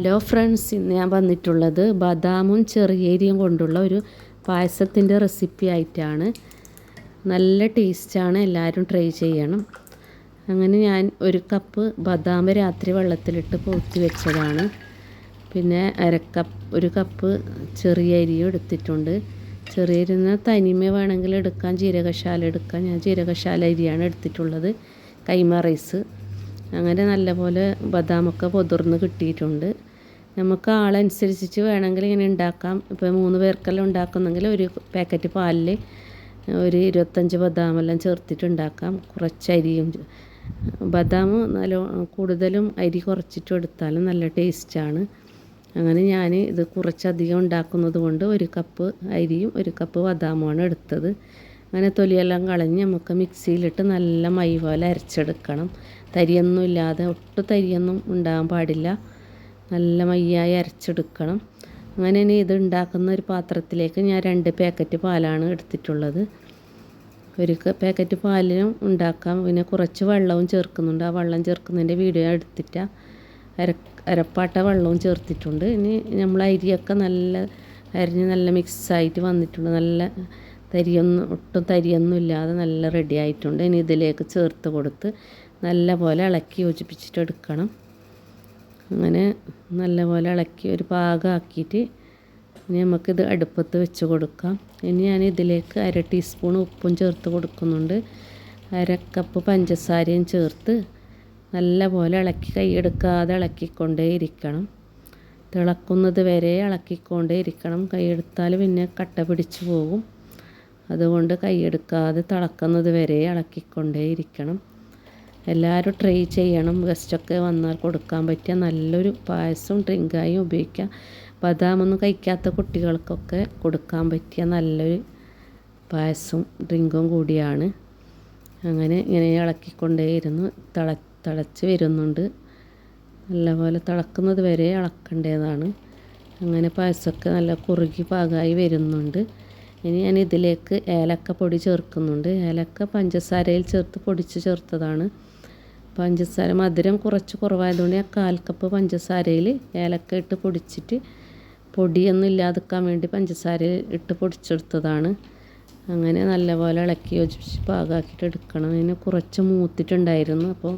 Hello friends, ഇന്ന് ഞാൻ വന്നിട്ടുള്ളത് ബദാമും ചെറിയേരിയും കൊണ്ടുള്ള ഒരു പായസത്തിൻ്റെ റെസിപ്പി ആയിട്ടാണ്. നല്ല ടേസ്റ്റാണ്, എല്ലാവരും ട്രൈ ചെയ്യണം. അങ്ങനെ ഞാൻ ഒരു കപ്പ് ബദാം രാത്രി വെള്ളത്തിലിട്ട് പൊത്തി വെച്ചതാണ്. പിന്നെ ഒരു കപ്പ് ചെറിയ അരിയും എടുത്തിട്ടുണ്ട്. ചെറിയ അരി തനിമ വേണമെങ്കിൽ എടുക്കാം, ജീരകശാല എടുക്കാം. ഞാൻ ജീരകശാല അരിയാണ് എടുത്തിട്ടുള്ളത്, കൈമ റൈസ്. അങ്ങനെ നല്ലപോലെ ബദാമൊക്കെ പൊതിർന്ന് കിട്ടിയിട്ടുണ്ട്. നമുക്ക് ആളനുസരിച്ച് വേണമെങ്കിൽ ഇങ്ങനെ ഉണ്ടാക്കാം. ഇപ്പോൾ 3 പേർക്കെല്ലാം ഉണ്ടാക്കുന്നെങ്കിൽ ഒരു പാക്കറ്റ് പാലിൽ ഒരു 25 ബദാമെല്ലാം ചേർത്തിട്ട് ഉണ്ടാക്കാം. കുറച്ച് അരിയും ബദാം കൂടുതലും അരി കുറച്ചിട്ട് എടുത്താലും നല്ല ടേസ്റ്റാണ്. അങ്ങനെ ഞാൻ ഇത് കുറച്ചധികം ഉണ്ടാക്കുന്നത് കൊണ്ട് ഒരു കപ്പ് അരിയും ഒരു കപ്പ് ബദാമുമാണ് എടുത്തത്. അങ്ങനെ തൊലിയെല്ലാം കളഞ്ഞ് നമുക്ക് മിക്സിയിലിട്ട് നല്ല മൈ പോലെ അരച്ചെടുക്കണം. തരിയൊന്നും ഇല്ലാതെ, ഒട്ടും തരിയൊന്നും ഉണ്ടാകാൻ പാടില്ല. നല്ല മയ്യായി അരച്ചെടുക്കണം. അങ്ങനെ ഇനി ഇത് ഉണ്ടാക്കുന്ന ഒരു പാത്രത്തിലേക്ക് ഞാൻ 2 പാക്കറ്റ് പാലാണ് എടുത്തിട്ടുള്ളത്. ഒരു പാക്കറ്റ് പാലിനും ഉണ്ടാക്കാം. പിന്നെ കുറച്ച് വെള്ളവും ചേർക്കുന്നുണ്ട്. ആ വെള്ളം ചേർക്കുന്നതിൻ്റെ വീഡിയോ എടുത്തിട്ട് അരപ്പാട്ട വെള്ളവും ചേർത്തിട്ടുണ്ട്. ഇനി നമ്മൾ അരിയൊക്കെ നല്ല അരിഞ്ഞ് നല്ല മിക്സായിട്ട് വന്നിട്ടുണ്ട്. നല്ല ഒട്ടും തരിയൊന്നും ഇല്ലാതെ നല്ല റെഡി ആയിട്ടുണ്ട്. ഇനി ഇതിലേക്ക് ചേർത്ത് കൊടുത്ത് നല്ല പോലെ ഇളക്കി യോജിപ്പിച്ചിട്ട് എടുക്കണം. അങ്ങനെ നല്ലപോലെ ഇളക്കി ഒരു പാകമാക്കിയിട്ട് ഇനി നമുക്കിത് അടുപ്പത്ത് വെച്ച് കൊടുക്കാം. ഇനി ഞാൻ ഇതിലേക്ക് 1/2 ടീസ്പൂൺ ഉപ്പും ചേർത്ത് കൊടുക്കുന്നുണ്ട്. 1/2 കപ്പ് പഞ്ചസാരയും ചേർത്ത് നല്ലപോലെ ഇളക്കി, കൈയെടുക്കാതെ ഇളക്കിക്കൊണ്ടേ ഇരിക്കണം. തിളക്കുന്നത് വരെ ഇളക്കിക്കൊണ്ടേ ഇരിക്കണം. കൈയെടുത്താൽ പിന്നെ കട്ട പിടിച്ച് പോകും. അതുകൊണ്ട് കൈയെടുക്കാതെ തിളക്കുന്നത് വരെ ഇളക്കിക്കൊണ്ടേ ഇരിക്കണം. എല്ലാവരും ട്രൈ ചെയ്യണം. ഗസ്റ്റൊക്കെ വന്നാൽ കൊടുക്കാൻ പറ്റിയ നല്ലൊരു പായസവും ഡ്രിങ്കായും ഉപയോഗിക്കാം. ബദാമൊന്നും കഴിക്കാത്ത കുട്ടികൾക്കൊക്കെ കൊടുക്കാൻ പറ്റിയ നല്ലൊരു പായസവും ഡ്രിങ്കും കൂടിയാണ്. അങ്ങനെ ഇങ്ങനെ ഇളക്കിക്കൊണ്ടേയിരുന്നു. തിളച്ച് വരുന്നുണ്ട്. നല്ലപോലെ തിളക്കുന്നത് വരെ ഇളക്കേണ്ടതാണ്. അങ്ങനെ പായസമൊക്കെ നല്ല കുറുകി പാകമായി വരുന്നുണ്ട്. ഇനി ഞാൻ ഇതിലേക്ക് ഏലക്കപ്പൊടി ചേർക്കുന്നുണ്ട്. ഏലക്ക പഞ്ചസാരയിൽ ചേർത്ത് പൊടിച്ച് ചേർത്തതാണ്. പഞ്ചസാര മധുരം കുറച്ച് കുറവായതുകൊണ്ട് ഞാൻ 1/4 കപ്പ് പഞ്ചസാരയിൽ ഏലക്ക ഇട്ട് പൊടിച്ചിട്ട്, പൊടിയൊന്നും ഇല്ലാതിരിക്കാൻ വേണ്ടി പഞ്ചസാരയിൽ ഇട്ട് പൊടിച്ചെടുത്തതാണ്. അങ്ങനെ നല്ലപോലെ ഇളക്കി യോജിപ്പിച്ച് പാകമാക്കിയിട്ട് എടുക്കണം. അതിന് കുറച്ച് മൂത്തിട്ടുണ്ടായിരുന്നു. അപ്പോൾ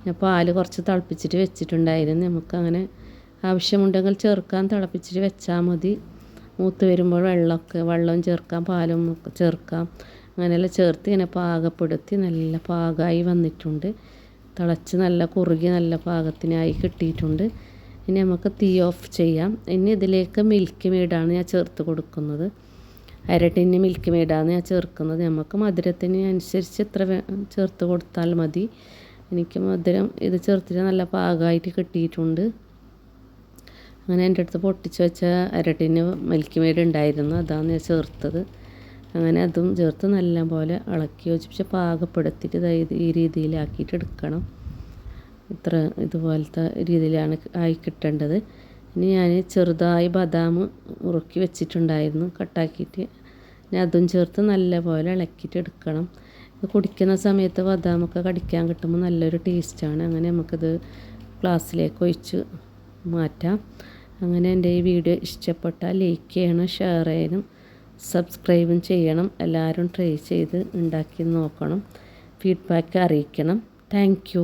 ഞാൻ പാല് കുറച്ച് തിളപ്പിച്ചിട്ട് വെച്ചിട്ടുണ്ടായിരുന്നു. നമുക്കങ്ങനെ ആവശ്യമുണ്ടെങ്കിൽ ചേർക്കാൻ, തിളപ്പിച്ചിട്ട് വെച്ചാൽ മതി. മൂത്ത് വരുമ്പോൾ വെള്ളവും ചേർക്കാം, പാലും ചേർക്കാം. അങ്ങനെയെല്ലാം ചേർത്ത് ഇങ്ങനെ പാകപ്പെടുത്തി നല്ല പാകമായി വന്നിട്ടുണ്ട്. തിളച്ച് നല്ല കുറുകി നല്ല പാകത്തിനായി കിട്ടിയിട്ടുണ്ട്. ഇനി നമുക്ക് തീ ഓഫ് ചെയ്യാം. ഇനി ഇതിലേക്ക് മിൽക്ക് മെയ്ഡാണ് ഞാൻ ചേർത്ത് കൊടുക്കുന്നത്. 1/2 ടിന്ന് മിൽക്ക് മെയ്ഡാണ് ഞാൻ ചേർക്കുന്നത്. നമുക്ക് മധുരത്തിന് അനുസരിച്ച് എത്ര ചേർത്ത് കൊടുത്താൽ മതി. എനിക്ക് മധുരം ഇത് ചേർത്തിട്ട് നല്ല പാകമായിട്ട് കിട്ടിയിട്ടുണ്ട്. അങ്ങനെ എൻ്റെ അടുത്ത് പൊട്ടിച്ച് വെച്ച 1/2 ടിന്ന് മിൽക്ക് മെയ്ഡ് ഉണ്ടായിരുന്നു, അതാണ് ഞാൻ ചേർത്തത്. അങ്ങനെ അതും ചേർത്ത് നല്ല പോലെ ഇളക്കി യോജിപ്പിച്ച് പാകപ്പെടുത്തിയിട്ട് ഈ രീതിയിലാക്കിയിട്ട് എടുക്കണം. ഇതുപോലത്തെ രീതിയിലാണ് ആയി കിട്ടേണ്ടത്. ഇനി ഞാൻ ചെറുതായി ബദാം ഉറുക്കി വെച്ചിട്ടുണ്ടായിരുന്നു, കട്ടാക്കിയിട്ട്. ഇനി അതും ചേർത്ത് നല്ല പോലെ ഇളക്കിയിട്ട് എടുക്കണം. ഇത് കുടിക്കുന്ന സമയത്ത് ബദാമൊക്കെ കടിക്കാൻ കിട്ടുമ്പോൾ നല്ലൊരു ടേസ്റ്റാണ്. അങ്ങനെ നമുക്കിത് ഗ്ലാസ്സിലേക്ക് ഒഴിച്ച് മാറ്റാം. അങ്ങനെ എൻ്റെ ഈ വീഡിയോ ഇഷ്ടപ്പെട്ടാൽ ലൈക്ക് ചെയ്യണം, ഷെയർ ചെയ്യണം, സബ്സ്ക്രൈബും ചെയ്യണം. എല്ലാവരും ട്രൈ ചെയ്ത് ഉണ്ടാക്കി നോക്കണം. ഫീഡ്ബാക്ക് അറിയിക്കണം. Thank you.